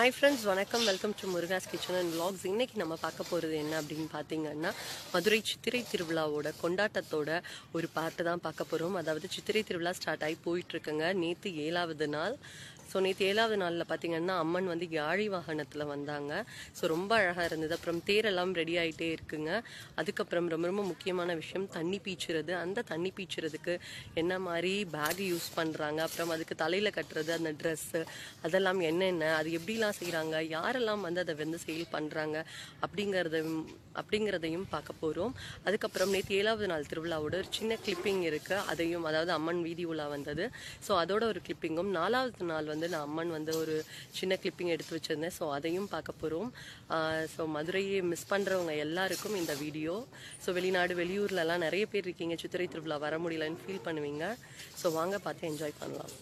Hi friends, வணக்கம். Welcome to Muruga's kitchen and vlogs. இன்னைக்கு நம்ம பார்க்க போகிறது என்ன அப்படின்னு பார்த்தீங்கன்னா, மதுரை சித்திரை திருவிழாவோட கொண்டாட்டத்தோட ஒரு பாட்டு தான் பார்க்க போகிறோம். அதாவது சித்திரை திருவிழா ஸ்டார்ட் ஆகி போயிட்டுருக்குங்க. நேற்று 7வது நாள். ஸோ நேற்று 7வது நாளில் பார்த்தீங்கன்னா அம்மன் வந்து யாழி வாகனத்தில் வந்தாங்க. ஸோ ரொம்ப அழகாக இருந்தது. அப்புறம் தேரெல்லாம் ரெடி ஆகிட்டே இருக்குங்க. அதுக்கப்புறம் ரொம்ப ரொம்ப முக்கியமான விஷயம் தண்ணி பீச்சுறது. அந்த தண்ணி பீச்சுறதுக்கு என்ன மாதிரி பேக் யூஸ் பண்ணுறாங்க, அப்புறம் அதுக்கு தலையில் கட்டுறது, அந்த ட்ரெஸ்ஸு, அதெல்லாம் என்னென்ன, அது எப்படிலாம் செய்கிறாங்க, யாரெல்லாம் வந்து அதை வந்து சேல் பண்ணுறாங்க அப்படிங்கிறதையும் பார்க்க போகிறோம். அதுக்கப்புறம் நேற்று 7வது நாள் திருவிழாவோட ஒரு சின்ன கிளிப்பிங் இருக்குது. அதையும், அதாவது அம்மன் வீதி உலா வந்தது, ஸோ அதோட ஒரு கிளிப்பிங்கும், 4வது நாள் வந்து நான் அம்மன் வந்து ஒரு சின்ன கிளிப்பிங் எடுத்து வச்சுருந்தேன். ஸோ அதையும் பார்க்க போகிறோம். ஸோ மதுரையை மிஸ் பண்ணுறவங்க எல்லாருக்கும் இந்த வீடியோ. ஸோ வெளிநாடு வெளியூர்லலாம் நிறைய பேர் இருக்கீங்க, சித்திரை திருவிழா வர முடியலன்னு ஃபீல் பண்ணுவீங்க. ஸோ வாங்க பார்த்து என்ஜாய் பண்ணலாம்.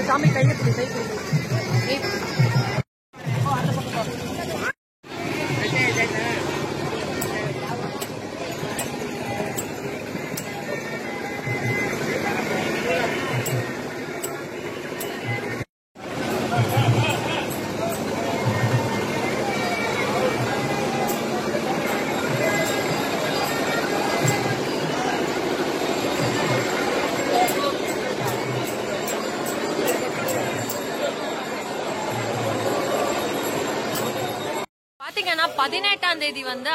சாமி கையை பிடி. பாத்தீங்கன்னா 18ஆம் தேதி வந்து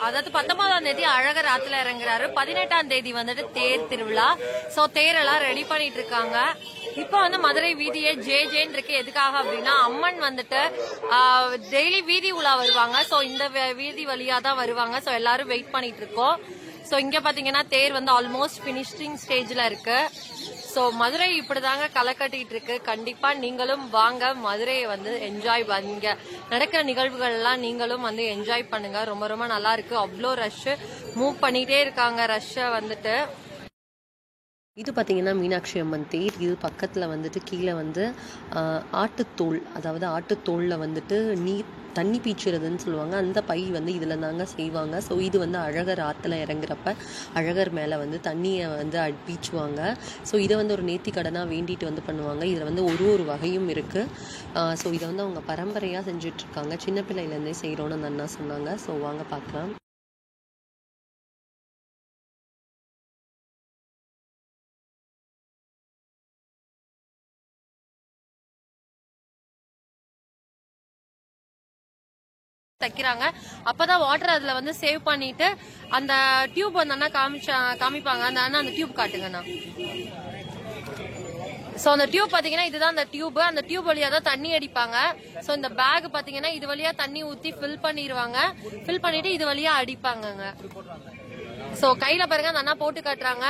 அதாவது 19ஆம் தேதி அழகர் ஆத்துல இறங்குறாரு. 18ஆம் தேதி வந்துட்டு தேர் திருவிழா. சோ தேரெல்லாம் ரெடி பண்ணிட்டு இருக்காங்க. இப்ப வந்து மதுரை வீதியே ஜேன்னு இருக்கு. எதுக்காக அப்படின்னா அம்மன் வந்துட்டு டெய்லி வீதி உலா வருவாங்க. சோ இந்த வீதி வழியா தான் வருவாங்க. சோ எல்லாரும் வெயிட் பண்ணிட்டு இருக்கோம். சோ இங்க பாத்தீங்கன்னா தேர் வந்து ஆல்மோஸ்ட் பினிஷிங் ஸ்டேஜ்ல இருக்கு. சோ மதுரை இப்படிதாங்க களை கட்டிட்டு இருக்கு. கண்டிப்பா நீங்களும் வாங்க, மதுரையை வந்து என்ஜாய் பண்ணுங்க. நடக்கிற நிகழ்வுகள் எல்லாம் நீங்களும் வந்து என்ஜாய் பண்ணுங்க. ரொம்ப ரொம்ப நல்லா இருக்கு. அவ்வளோ ரஷ் மூவ் பண்ணிட்டே இருக்காங்க. ரஷ்ஷ வந்துட்டு இது பார்த்தீங்கன்னா மீனாட்சி அம்மன் தேர். இது பக்கத்தில் வந்துட்டு கீழே வந்து ஆட்டுத்தோல், அதாவது ஆட்டுத்தோலில் வந்துட்டு தண்ணி பீச்சுறதுன்னு சொல்லுவாங்க. அந்த பை வந்து இதில் தாங்க செய்வாங்க. ஸோ இது வந்து அழகர் ஆற்றுல இறங்குறப்ப அழகர் மேலே வந்து தண்ணியை வந்து பீச்சுவாங்க. ஸோ இதை வந்து ஒரு நேர்த்தி கடனாக வேண்டிட்டு வந்து பண்ணுவாங்க. இதில் வந்து ஒரு வகையும் இருக்குது. ஸோ இதை வந்து அவங்க பரம்பரையாக செஞ்சிட்ருக்காங்க. சின்ன பிள்ளையிலேருந்தே செய்கிறோன்னு அந்த அண்ணா சொன்னாங்க. ஸோ வாங்க பார்க்கலாம். தைக்கிறாங்க. அப்பதான் வாட்டர் அதுல வந்து சேவ் பண்ணிட்டு அந்த டியூப் வந்து அண்ணா காமிப்பாங்க. அந்த அண்ணா அந்த டியூப் காட்டுங்கண்ணா. சோ அந்த டியூப் பாத்தீங்கன்னா இதுதான் அந்த டியூப். அந்த டியூப் வழியா தான் தண்ணி அடிப்பாங்க. சோ இந்த பேக் பாத்தீங்கன்னா இது வழியா தண்ணி ஊத்தி ஃபில் பண்ணிடுவாங்க. ஃபில் பண்ணிட்டு இது வழியா அடிப்பாங்க. சோ கையில பாருங்க அந்த அண்ணா போட்டு காட்டுறாங்க.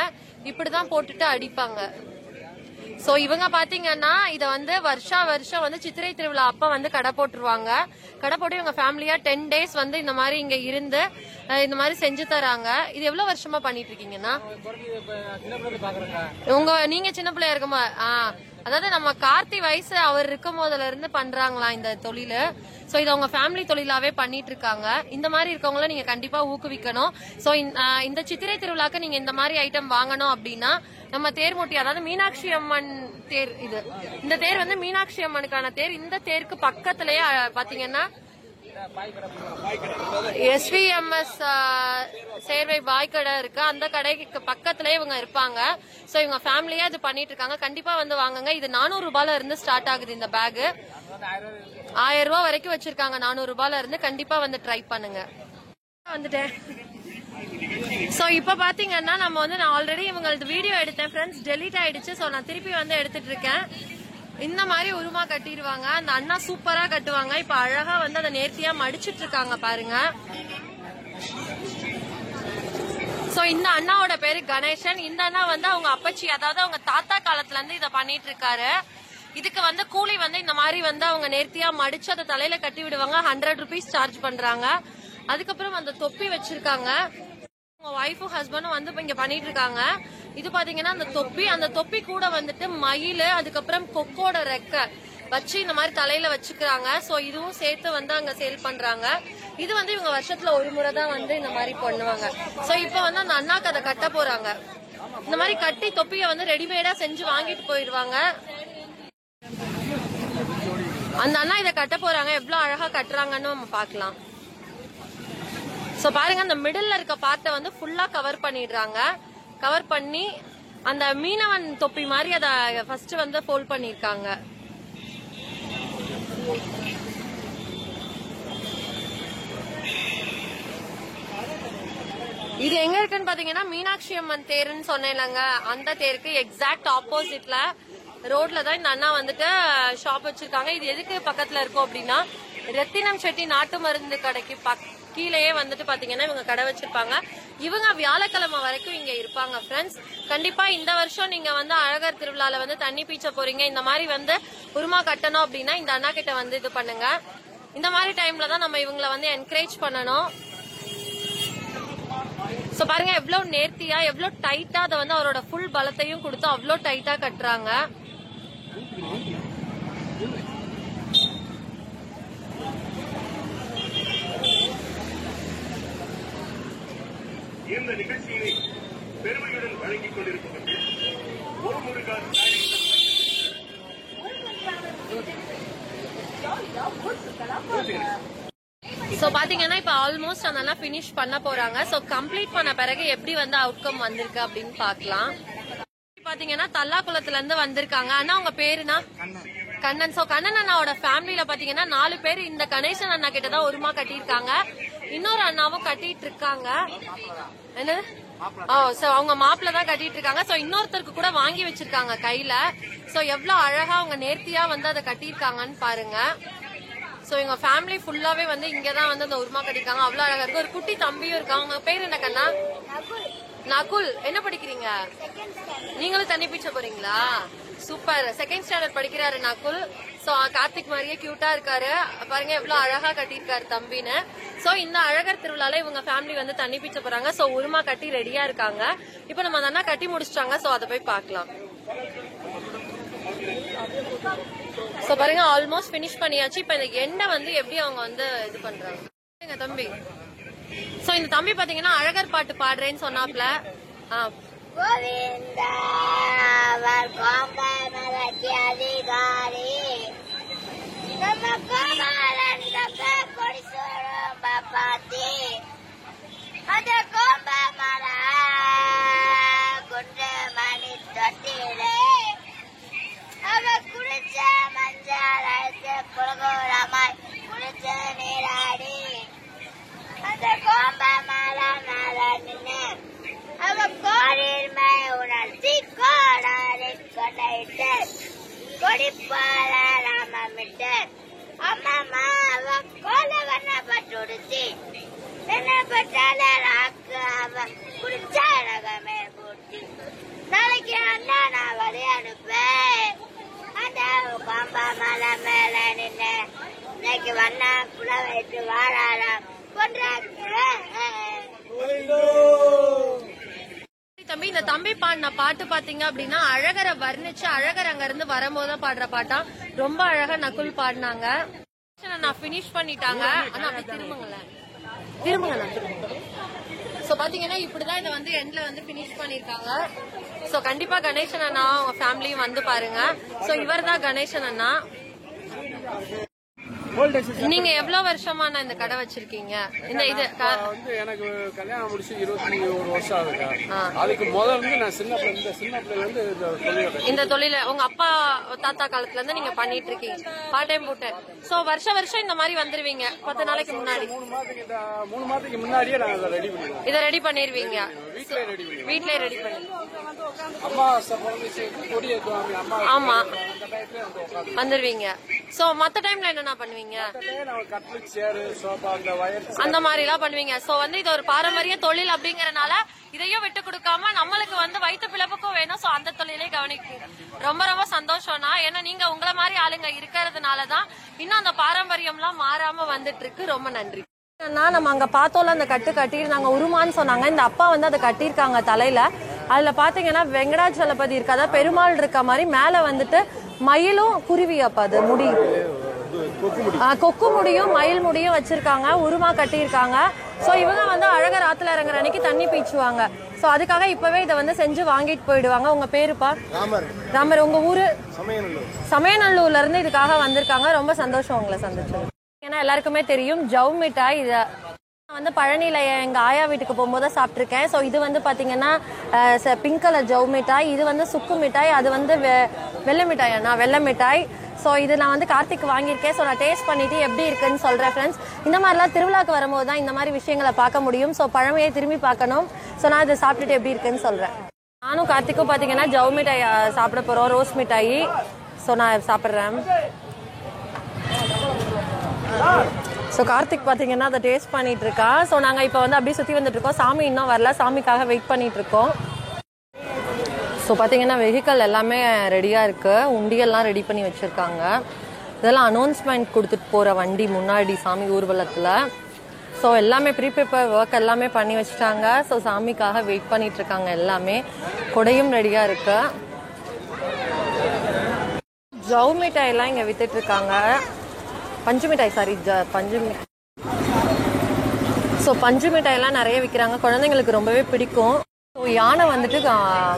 இப்படிதான் போட்டுட்டு அடிப்பாங்க. சோ இவங்க பாத்தீங்கன்னா இத வந்து வருஷம் வந்து சித்திரை திருவிழா அப்ப வந்து கடை போட்டுருவாங்க. கடை போட்டு இவங்க ஃபேமிலியா 10 days வந்து இந்த மாதிரி இங்க இருந்து இந்த மாதிரி செஞ்சு தராங்க. இது எவ்வளவு வருஷமா பண்ணிட்டு இருக்கீங்கன்னா? நீங்க சின்ன பிள்ளையா இருக்குமா? அதாவது நம்ம கார்த்தி வயசு அவர் இருக்கும் போதுல இருந்து பண்றாங்களா இந்த தொழிலு. சோ இத அவங்க ஃபேமிலி தொழிலாவே பண்ணிட்டு இருக்காங்க. இந்த மாதிரி இருக்கவங்கள நீங்க கண்டிப்பா ஊக்குவிக்கணும். சோ இந்த சித்திரை திருவிழாக்கு நீங்க இந்த மாதிரி ஐட்டம் வாங்கணும் அப்படின்னா நம்ம தேர் மூட்டி, அதாவது மீனாட்சி அம்மன் தேர். இந்த தேர் வந்து மீனாட்சி அம்மனுக்கான தேர். இந்த தேருக்கு பக்கத்திலேயே பாத்தீங்கன்னா SVMS சேர்வை பாய் கடை இருக்கு, அந்த கடைக்கு பக்கத்துலயே இவங்க இருப்பாங்க. சோ இவங்க ஃபேமிலியா இது பண்ணிட்டு இருக்காங்க. கண்டிப்பா வந்து வாங்குங்க. இது 400 ரூபாயில இருந்து ஸ்டார்ட் ஆகுது. இந்த பேக் 1000 ரூபாய் வரைக்கும் வச்சிருக்காங்க. 400 ரூபாயில இருந்து கண்டிப்பா வந்து ட்ரை பண்ணுங்க. வந்துட்டேன். சோ இப்ப பாத்தீங்கன்னா நம்ம வந்து நான் ஆல்ரெடி இவங்களது வீடியோ எடுத்தேன் ஃப்ரெண்ட்ஸ், டெலீட் ஆயிடுச்சு. சோ நான் திருப்பி வந்து எடுத்துட்டு இருக்கேன். இந்த மாதிரி உருமா கட்டிடுவாங்க. அந்த அண்ணா சூப்பரா கட்டுவாங்க. இப்ப அழகா வந்து அதை நேர்த்தியா மடிச்சிட்டு இருக்காங்க பாருங்க. சோ இந்த அண்ணாவோட பேரு கணேசன். இந்த அண்ணா வந்து அவங்க அப்பச்சி, அதாவது அவங்க தாத்தா காலத்துல இருந்து இதை பண்ணிட்டு இருக்காரு. இதுக்கு வந்து கூலி வந்து இந்த மாதிரி வந்து அவங்க நேர்த்தியா மடிச்சு அதை தலையில கட்டி விடுவாங்க. 100 rupees சார்ஜ் பண்றாங்க. அதுக்கப்புறம் அந்த தொப்பி வச்சிருக்காங்க. உங்க ஒய்ஃபும் ஹஸ்பண்டும் வந்து இங்க பண்ணிட்டு இருக்காங்க. இது பாத்தீங்கன்னா அந்த தொப்பி கூட வந்துட்டு மயில், அதுக்கப்புறம் கொக்கோட ரெக்க வச்சு இந்த மாதிரி தலையில வச்சுக்கிறாங்க. சோ இதுவும் சேர்த்து வந்து அங்க சேல் பண்றாங்க. இது வந்து இவங்க வருஷத்துல ஒரு முறை தான் வந்து இந்த மாதிரி பண்ணுவாங்க. சோ இப்ப வந்து அந்த அண்ணாக்கு அதை கட்ட போறாங்க. இந்த மாதிரி கட்டி தொப்பிய வந்து ரெடிமேடா செஞ்சு வாங்கிட்டு போயிடுவாங்க. அந்த அண்ணா இதை கட்ட போறாங்க. எவ்வளவு அழகா கட்டுறாங்கன்னு நம்ம பாக்கலாம். சோ பாருங்க, அந்த மிடில்ல இருக்க பார்ட்டை வந்து ஃபுல்லா கவர் பண்ணிடுறாங்க. கவர் பண்ணி அந்த மீனவன் தொப்பி மாதிரி அத ஃபர்ஸ்ட் வந்து ஃபோல்ட் பண்ணிருக்காங்க. இது எங்க இருக்குன்னு பாத்தீங்கன்னா மீனாட்சி அம்மன் தேருன்னு சொன்னேன்லங்க, அந்த தேருக்கு எக்ஸாக்ட் ஆப்போசிட்ல ரோட்ல தான் இந்த அண்ணா வந்துட்டு ஷாப் வச்சிருக்காங்க. இது எதுக்கு பக்கத்துல இருக்கும் அப்படின்னா, ரத்தினம் செட்டி நாட்டு மருந்து கடைக்கு கீழேயே வந்துட்டு பாத்தீங்கன்னா இவங்க கடை வச்சிருப்பாங்க. இவங்க வியாழக்கிழமை வரைக்கும் இங்க இருப்பாங்க ஃப்ரெண்ட்ஸ். கண்டிப்பா இந்த வருஷம் நீங்க வந்து அழகர் திருவிழால வந்து தண்ணி பீச்ச போறீங்க, இந்த மாதிரி வந்து உருமா கட்டணும் அப்படின்னா இந்த அண்ணா கிட்ட வந்து இது பண்ணுங்க. இந்த மாதிரி டைம்ல தான் நம்ம இவங்களை வந்து என்கரேஜ் பண்ணணும். சோ பாருங்க எவ்வளவு நேர்த்தியா, எவ்வளவு டைட்டா அதை வந்து அவரோட ஃபுல் பலத்தையும் கொடுத்து அவ்வளவு டைட்டா கட்டுறாங்க. இந்த நிகழ்ச்சியை பெருமையுடன் வழங்கிக் கொண்டிருப்பது சோ பாத்தீங்கன்னா இப்ப ஆல்மோஸ்ட் அதெல்லாம் பினிஷ் பண்ண போறாங்க. சோ கம்ப்ளீட் பண்ண பிறகு எப்படி வந்து அவுட்கம் வந்திருக்கு அப்படின்னு பாக்கலாம். பாத்தீங்கன்னா தல்லாக்குளத்துல இருந்து வந்திருக்காங்க. ஆனா உங்க பேருனா கண்ணன். சோ கண்ணன் அண்ணாவோட ஃபேமிலியில பாத்தீங்கன்னா 4 பேர் இந்த கணேசன் அண்ணா கிட்டதான் உருமா கட்டியிருக்காங்க. இன்னொரு அண்ணாவும் கட்டிட்டு இருக்காங்க. என்ன அவங்க மாப்பிள்ள தான் கட்டிட்டு இருக்காங்க. சோ இன்னொருத்தருக்கு கூட வாங்கி வச்சிருக்காங்க கையில. சோ எவ்வளவு அழகா அவங்க நேர்த்தியா வந்து அதை கட்டியிருக்காங்கன்னு பாருங்க. சோ எங்க ஃபேமிலி ஃபுல்லாவே வந்து இங்கதான் வந்து அந்த உருமா கட்டிருக்காங்க. அவ்வளவு அழகா இருக்கு. ஒரு குட்டி தம்பியும் இருக்காங்க. உங்க பேர் என்ன கண்ணா? நகுல். என்ன படிக்கிறீங்க? நீங்களும் தண்ணி பீச்ச போறீங்களா? சூப்பர். செகண்ட் ஸ்டாண்டர்ட் படிக்கிறாரு நகுல். சோ கார்த்திக் மாதிரியே கியூட்டா இருக்காரு. பாருங்க எவ்வளவு அழகா கட்டிருக்காரு தம்பின்னு. சோ இந்த அழகர் திருவிழால இவங்க ஃபேமிலி வந்து தண்ணி பீச்ச போறாங்க. சோ உருமா கட்டி ரெடியா இருக்காங்க. இப்ப நம்ம அந்த கட்டி முடிச்சிட்டாங்க. சோ அதை போய் பாக்கலாம். சோ பாருங்க ஆல்மோஸ்ட் பினிஷ் பண்ணியாச்சு. இப்ப இந்த எண்ணெய் வந்து எப்படி அவங்க வந்து இது பண்றாங்க தம்பி. சோ இந்த தம்பி பாத்தீங்கன்னா அழகர் பாட்டு பாடுறேன்னு சொன்னாப்ல. நாளைக்கு அண்ணா நான் விளையாடுப்பேன். அந்த பாம்பா மலை மேல நின்று இன்னைக்கு வண்ணா புல வைத்து வாழாராம் தம்பி. இந்த தம்பி பாடின பாட்டு பாத்தீங்க அப்படின்னா அழகரை வர்ணிச்சு அழகர் அங்க இருந்து வரும்போது பாடுற பாட்டா ரொம்ப அழகா நகுல் பாடினாங்க. நான் பினிஷ் பண்ணிட்டாங்க. ஆனா அப்படி திரும்புங்களேன். சோ பாத்தீங்கன்னா இப்படிதான் இதை வந்து எண்ட்ல வந்து பினிஷ் பண்ணிருக்காங்க. சோ கண்டிப்பா கணேசன் அண்ணா அவங்க ஃபேமிலியும் வந்து பாருங்க. சோ இவர் தான் கணேசன் அண்ணா. நீங்க எவ்வளவு வருஷமா இந்த கடை வச்சிருக்கீங்க? இந்த இது வந்து எனக்கு கல்யாணம் முடிச்சு 21 வருஷம் ஆகுது. அதுக்கு முதல்ல நான் சின்ன பிள்ளைல இருந்து இந்த தொழில உங்க அப்பா தாத்தா காலத்துல இருந்து நீங்க பண்ணிட்டு இருக்கீங்க, பார்ட் டைம் போட்டு. சோ வருஷம் இந்த மாதிரி வந்துருவீங்க 10 நாளைக்கு முன்னாடி. 3 மாதத்துக்கு முன்னாடியே நான் இதை ரெடி பண்ணிடுவேன். இதை ரெடி பண்ணிருவீங்க வீட்லயே ரெடி பண்ணி அம்மா கொடி ஏற்றுவாங்க. ஆமா வந்துருவீங்க. சோ மத்த டைம்ல என்னென்ன பண்ணுவீங்க? அந்த மாதிரி எல்லாம் பண்ணுவீங்க. சோ இது ஒரு பாரம்பரிய தொழில் அப்படிங்கறனால இதையும் விட்டு கொடுக்காம நம்மளுக்கு வயிற்று பிழப்புக்கும் வேணும். சோ அந்த தொழிலே கவனிக்கும். ரொம்ப ரொம்ப சந்தோஷம்னா, ஏன்னா நீங்க உங்களை மாதிரி ஆளுங்க இருக்கிறதுனாலதான் இன்னும் அந்த பாரம்பரியம் எல்லாம் மாறாம வந்துட்டு இருக்கு. ரொம்ப நன்றி. நம்ம அங்க பார்த்தோம்ல அந்த கட்டு கட்டிருந்தாங்க, உருமான்னு சொன்னாங்க. இந்த அப்பா அதை கட்டிருக்காங்க தலையில. அதுல பாத்தீங்கன்னா வெங்கடாச்சலபதி இருக்கு, அதாவது பெருமாள் இருக்க மாதிரி. மேல மயிலும் குருவி, அப்ப அது முடி கொக்கு முடியும் மயில் முடியும் வச்சிருக்காங்க, உருமா கட்டியிருக்காங்க. சோ இவங்க அழகர் ஆத்துல இறங்குற அன்னைக்கு தண்ணி பீச்சுவாங்க. சோ அதுக்காக இப்பவே இதை செஞ்சு வாங்கிட்டு போயிடுவாங்க. உங்க பேருப்பா? ராமர். உங்க ஊரு? சமயநல்லூர்ல இருந்து இதுக்காக வந்திருக்காங்க. ரொம்ப சந்தோஷம் உங்களை சந்திச்சது. ஏன்னா எல்லாருக்குமே தெரியும் ஜவ் மிட்டாய். இதை பழனியில எங்க ஆயா வீட்டுக்கு போகும்போது சாப்பிட்டுருக்கேன். ஸோ இது பாத்தீங்கன்னா பிங்க் கலர் ஜவ் மிட்டாய், இது சுக்கு மிட்டாய், அது வெள்ளை மிட்டாய். வெள்ளை மிட்டாய். ஸோ இது நான் கார்த்திக் வாங்கியிருக்கேன். ஸோ நான் டேஸ்ட் பண்ணிட்டு எப்படி இருக்குன்னு சொல்றேன் ஃப்ரெண்ட்ஸ். இந்த மாதிரிலாம் திருவிழாக்கு வரும்போது தான் இந்த மாதிரி விஷயங்களை பார்க்க முடியும். ஸோ பழமையை திரும்பி பார்க்கணும். ஸோ நான் இதை சாப்பிட்டுட்டு எப்படி இருக்குன்னு சொல்றேன். நானும் கார்த்திக்கும் பாத்தீங்கன்னா ஜவ் மிட்டாய் சாப்பிட போறோம், ரோஸ் மிட்டாய். ஸோ நான் சாப்பிட்றேன். ஸோ கார்த்திக் பார்த்தீங்கன்னா அதை டேஸ்ட் பண்ணிட்டு இருக்கா. ஸோ நாங்கள் இப்போ அப்படியே சுற்றி வந்துட்டு இருக்கோம். சாமி இன்னும் வரல, சாமிக்காக வெயிட் பண்ணிட்டு இருக்கோம். ஸோ பார்த்தீங்கன்னா வெஹிக்கல் எல்லாமே ரெடியாக இருக்கு, உண்டியெல்லாம் ரெடி பண்ணி வச்சிருக்காங்க. இதெல்லாம் அனௌன்ஸ்மெண்ட் கொடுத்துட்டு போகிற வண்டி முன்னாடி சாமி ஊர்வலத்தில். ஸோ எல்லாமே ப்ரீபேப்பர் ஒர்க் எல்லாமே பண்ணி வச்சுட்டாங்க. ஸோ சாமிக்காக வெயிட் பண்ணிட்டு இருக்காங்க எல்லாமே. கொடையும் ரெடியாக இருக்கு. ஜவ் மிட்டாயெல்லாம் இங்கே வித்துட்டு இருக்காங்க. பஞ்சு மிட்டாய், சாரி பஞ்சு மிட்டாய். ஸோ பஞ்சு மிட்டாயெல்லாம் நிறைய விற்கிறாங்க, குழந்தைங்களுக்கு ரொம்பவே பிடிக்கும். ஸோ யானை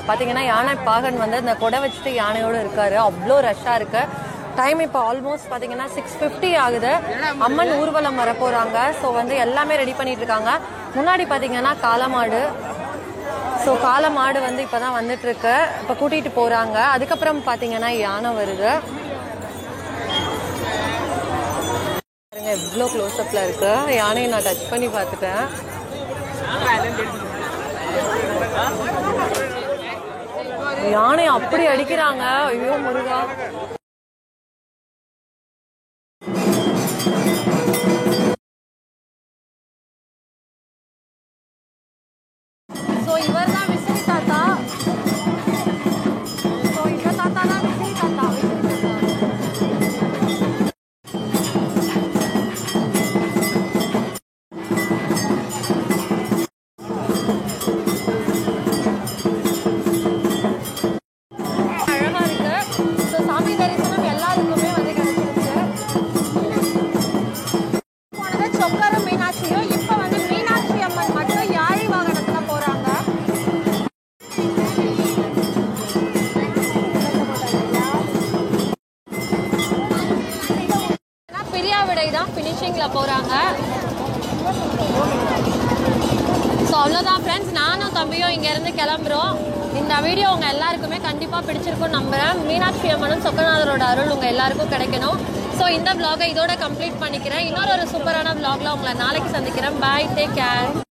பார்த்தீங்கன்னா யானை பாகன் இந்த கொடை வச்சுட்டு யானையோடு இருக்காரு. அவ்வளோ ரஷ்ஷாக இருக்கு. டைம் இப்போ ஆல்மோஸ்ட் பார்த்தீங்கன்னா 6:50 ஆகுது. அம்மன் ஊர்வலம் வர போகிறாங்க. ஸோ எல்லாமே ரெடி பண்ணிட்டு இருக்காங்க. முன்னாடி பார்த்தீங்கன்னா காளமாடு. ஸோ காளமாடு இப்போ தான் வந்துட்டு இருக்கு, இப்போ கூட்டிகிட்டு போகிறாங்க. அதுக்கப்புறம் பார்த்தீங்கன்னா யானை வருது. எவ்வளோ க்ளோஸ்அப்ல இருக்கு. யானையை நான் டச் பண்ணி பார்த்துட்டேன். யானை அப்படி அடிக்கிறாங்க. ஐயோ முருகா. ஸோ இவர் தான் விசிறி தாத்தா. ஸோ இந்த தாத்தா தான் விசிறி தாத்தா. ஃபினிஷிங்ல போறாங்க. ஸோ அவ்வளோதான் ஃப்ரெண்ட்ஸ், நானும் தம்பியும் இங்க இருந்து கிளம்புறோம். இந்த வீடியோ உங்க எல்லாருக்குமே கண்டிப்பா பிடிச்சிருக்கும் நம்புறேன். மீனாட்சி அம்மனும் சொக்கநாதரோட அருள் உங்க எல்லாருக்கும் கிடைக்கணும். ஸோ இந்த vlog இதோட கம்ப்ளீட் பண்ணிக்கிறேன். இன்னொரு சூப்பரான vlogல உங்களை நாளைக்கு சந்திக்கிறேன். பாய், டேக் கேர்.